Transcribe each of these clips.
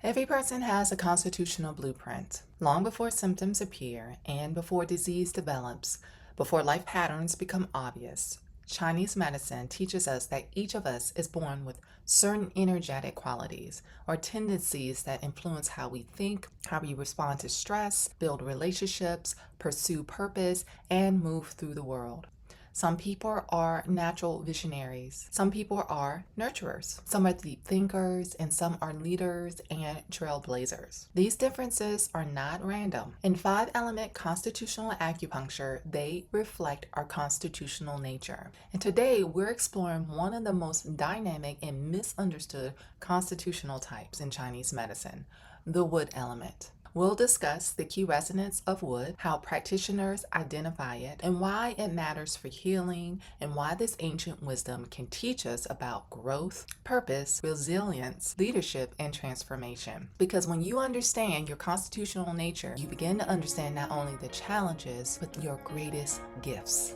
Every person has a constitutional blueprint. Long before symptoms appear and before disease develops, before life patterns become obvious, Chinese medicine teaches us that each of us is born with certain energetic qualities or tendencies that influence how we think, how we respond to stress, build relationships, pursue purpose, and move through the world. Some people are natural visionaries. Some people are nurturers. Some are deep thinkers, and some are leaders and trailblazers. These differences are not random. In Five Element Constitutional Acupuncture, they reflect our constitutional nature. And today, we're exploring one of the most dynamic and misunderstood constitutional types in Chinese medicine, the wood element. We'll discuss the key resonance of wood, how practitioners identify it, and why it matters for healing, and why this ancient wisdom can teach us about growth, purpose, resilience, leadership, and transformation. Because when you understand your constitutional nature, you begin to understand not only the challenges, but your greatest gifts.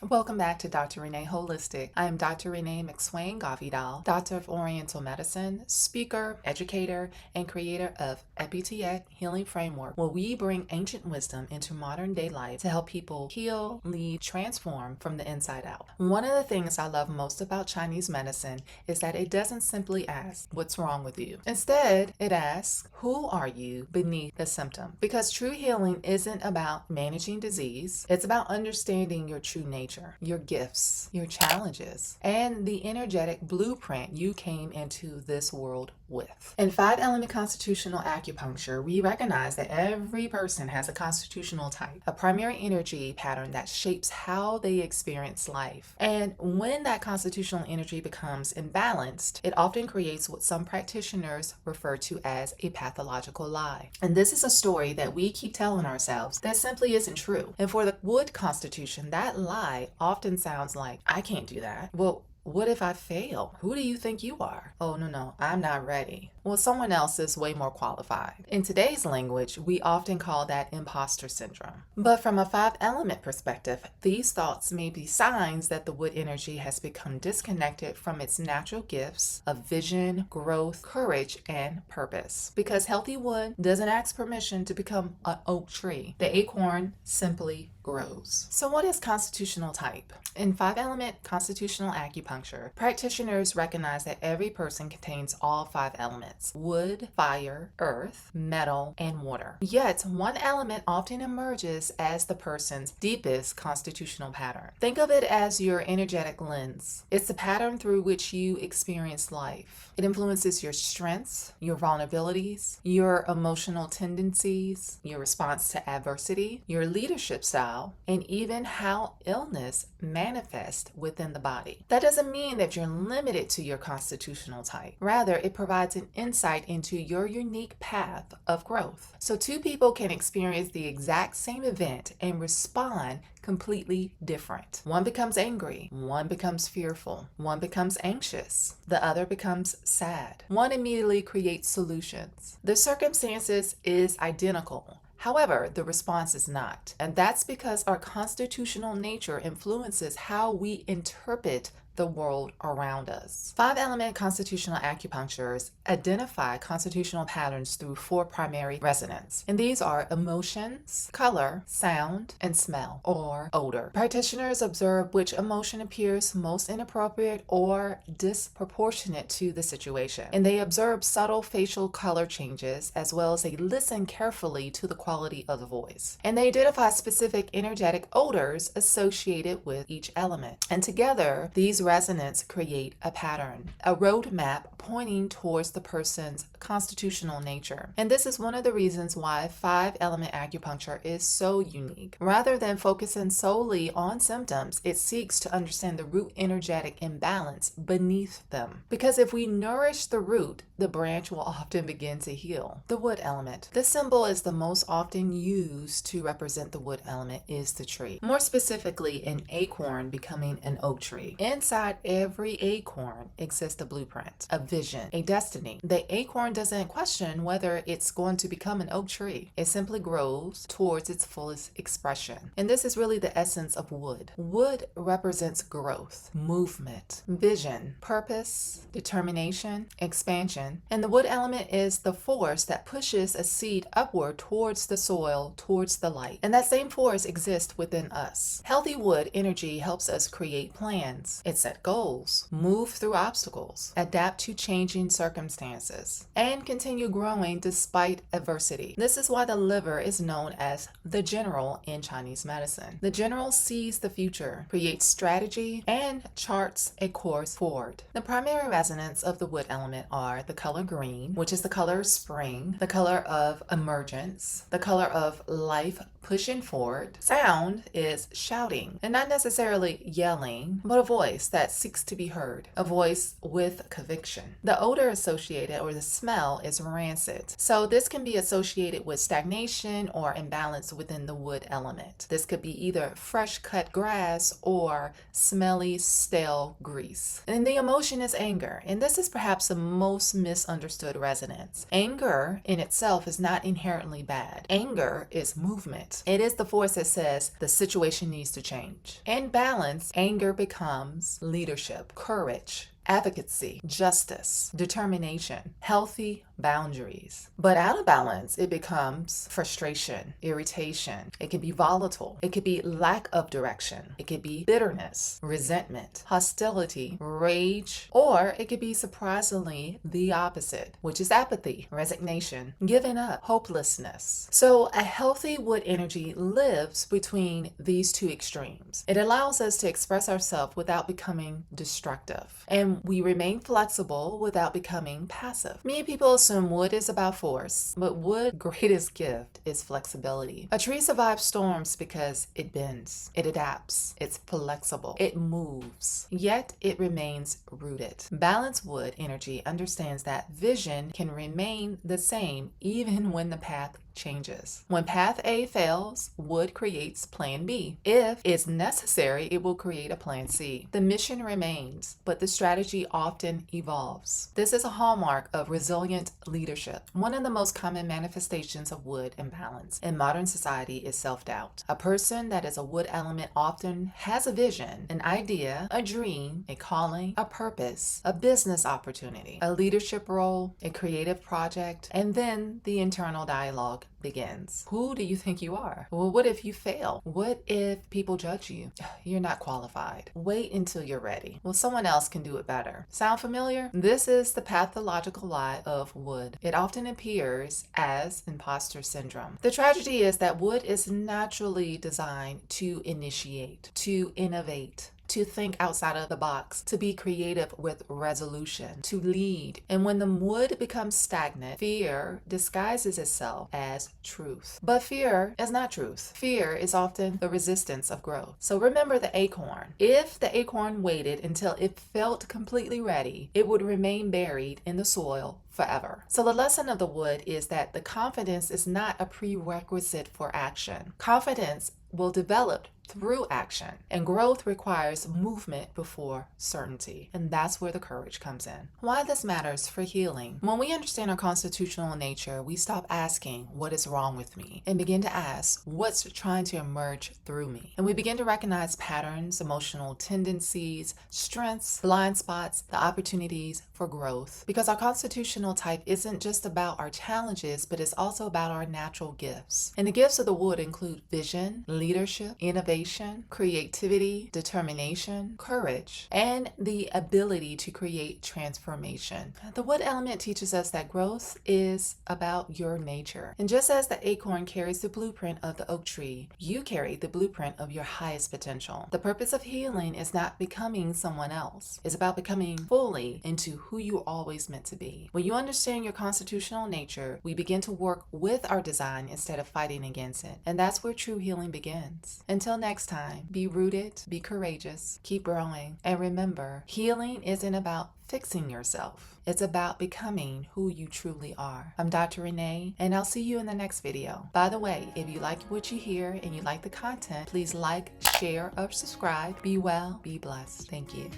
Welcome back to Dr. Renee Holistic. I am Dr. Renee McSwain-Ghavidel, Doctor of Oriental Medicine, speaker, educator, and creator of Epithet Healing Framework, where we bring ancient wisdom into modern day life to help people heal, lead, transform from the inside out. One of the things I love most about Chinese medicine is that it doesn't simply ask, what's wrong with you? Instead, it asks, who are you beneath the symptom? Because true healing isn't about managing disease, it's about understanding your true nature, your gifts, your challenges, and the energetic blueprint you came into this world with. In Five Element Constitutional Acupuncture, we recognize that every person has a constitutional type, a primary energy pattern that shapes how they experience life. And when that constitutional energy becomes imbalanced, it often creates what some practitioners refer to as a pathological lie. And this is a story that we keep telling ourselves that simply isn't true. And for the wood constitution, that lie often sounds like, I can't do that. Well, what if I fail? Who do you think you are? Oh, no, I'm not ready. Well, someone else is way more qualified. In today's language, we often call that imposter syndrome. But from a five element perspective, these thoughts may be signs that the wood energy has become disconnected from its natural gifts of vision, growth, courage, and purpose. Because healthy wood doesn't ask permission to become an oak tree. The acorn simply grows. So what is constitutional type? In Five Element Constitutional Acupuncture, practitioners recognize that every person contains all five elements: wood, fire, earth, metal, and water. Yet, one element often emerges as the person's deepest constitutional pattern. Think of it as your energetic lens. It's the pattern through which you experience life. It influences your strengths, your vulnerabilities, your emotional tendencies, your response to adversity, your leadership style, and even how illness manifests within the body. That doesn't mean that you're limited to your constitutional type. Rather, it provides an insight into your unique path of growth. So two people can experience the exact same event and respond completely different. One becomes angry, one becomes fearful, one becomes anxious, the other becomes sad. One immediately creates solutions. The circumstances is identical. However, the response is not. And that's because our constitutional nature influences how we interpret the world around us. Five Element Constitutional Acupuncturists identify constitutional patterns through four primary resonance. And these are emotions, color, sound, and smell, or odor. Practitioners observe which emotion appears most inappropriate or disproportionate to the situation. And they observe subtle facial color changes, as well as they listen carefully to the quality of the voice. And they identify specific energetic odors associated with each element. And together, these resonance create a pattern, a roadmap pointing towards the person's constitutional nature. And this is one of the reasons why Five Element Acupuncture is so unique. Rather than focusing solely on symptoms, it seeks to understand the root energetic imbalance beneath them. Because if we nourish the root, the branch will often begin to heal. The wood element. This symbol is the most often used to represent the wood element is the tree. More specifically, an acorn becoming an oak tree. In Inside every acorn exists a blueprint, a vision, a destiny. The acorn doesn't question whether it's going to become an oak tree. It simply grows towards its fullest expression. And this is really the essence of wood. Wood represents growth, movement, vision, purpose, determination, expansion. And the wood element is the force that pushes a seed upward towards the soil, towards the light. And that same force exists within us. Healthy wood energy helps us create plans. It sets goals, move through obstacles, adapt to changing circumstances, and continue growing despite adversity. This is why the liver is known as the general in Chinese medicine. The general sees the future, creates strategy, and charts a course forward. The primary resonance of the wood element are the color green, which is the color of spring, the color of emergence, the color of life pushing forward. Sound is shouting, and not necessarily yelling, but a voice that seeks to be heard, a voice with conviction. The odor associated, or the smell, is rancid. So this can be associated with stagnation or imbalance within the wood element. This could be either fresh cut grass or smelly, stale grease. And the emotion is anger, and this is perhaps the most misunderstood resonance. Anger in itself is not inherently bad. Anger is movement. It is the force that says the situation needs to change. In balance, anger becomes leadership, courage, advocacy, justice, determination, healthy boundaries. But out of balance, it becomes frustration, irritation. It can be volatile. It could be lack of direction. It could be bitterness, resentment, hostility, rage, or it could be surprisingly the opposite, which is apathy, resignation, giving up, hopelessness. So a healthy wood energy lives between these two extremes. It allows us to express ourselves without becoming destructive, and we remain flexible without becoming passive. Many people assume wood is about force, but wood's greatest gift is flexibility. A tree survives storms because it bends, it adapts, it's flexible, it moves, yet it remains rooted. Balanced wood energy understands that vision can remain the same even when the path changes. When path A fails, wood creates plan B. If it's necessary, it will create a plan C. The mission remains, but the strategy often evolves. This is a hallmark of resilient leadership. One of the most common manifestations of wood imbalance in modern society is self-doubt. A person that is a wood element often has a vision, an idea, a dream, a calling, a purpose, a business opportunity, a leadership role, a creative project, and then the internal dialogue begins. Who do you think you are? Well, what if you fail? What if people judge you? You're not qualified. Wait until you're ready. Well, someone else can do it better. Sound familiar? This is the pathological lie of wood. It often appears as imposter syndrome. The tragedy is that wood is naturally designed to initiate, to innovate, to think outside of the box, to be creative with resolution, to lead. And when the wood becomes stagnant, fear disguises itself as truth. But fear is not truth. Fear is often the resistance of growth. So remember the acorn. If the acorn waited until it felt completely ready, it would remain buried in the soil forever. So the lesson of the wood is that the confidence is not a prerequisite for action. Confidence will develop through action, and growth requires movement before certainty. And that's where the courage comes in. Why this matters for healing. When we understand our constitutional nature, we stop asking, what is wrong with me? And begin to ask, what's trying to emerge through me? And we begin to recognize patterns, emotional tendencies, strengths, blind spots, the opportunities for growth. Because our constitutional type isn't just about our challenges, but it's also about our natural gifts. And the gifts of the wood include vision, leadership, innovation, creativity, determination, courage, and the ability to create transformation. The wood element teaches us that growth is about your nature. And just as the acorn carries the blueprint of the oak tree, you carry the blueprint of your highest potential. The purpose of healing is not becoming someone else. It's about becoming fully into who you always meant to be. When you understand your constitutional nature, we begin to work with our design instead of fighting against it. And that's where true healing begins. Until next time, be rooted, be courageous, keep growing, and remember, healing isn't about fixing yourself. It's about becoming who you truly are. I'm Dr. Renee, and I'll see you in the next video. By the way, if you like what you hear and you like the content, please like, share, or subscribe. Be well, be blessed. Thank you.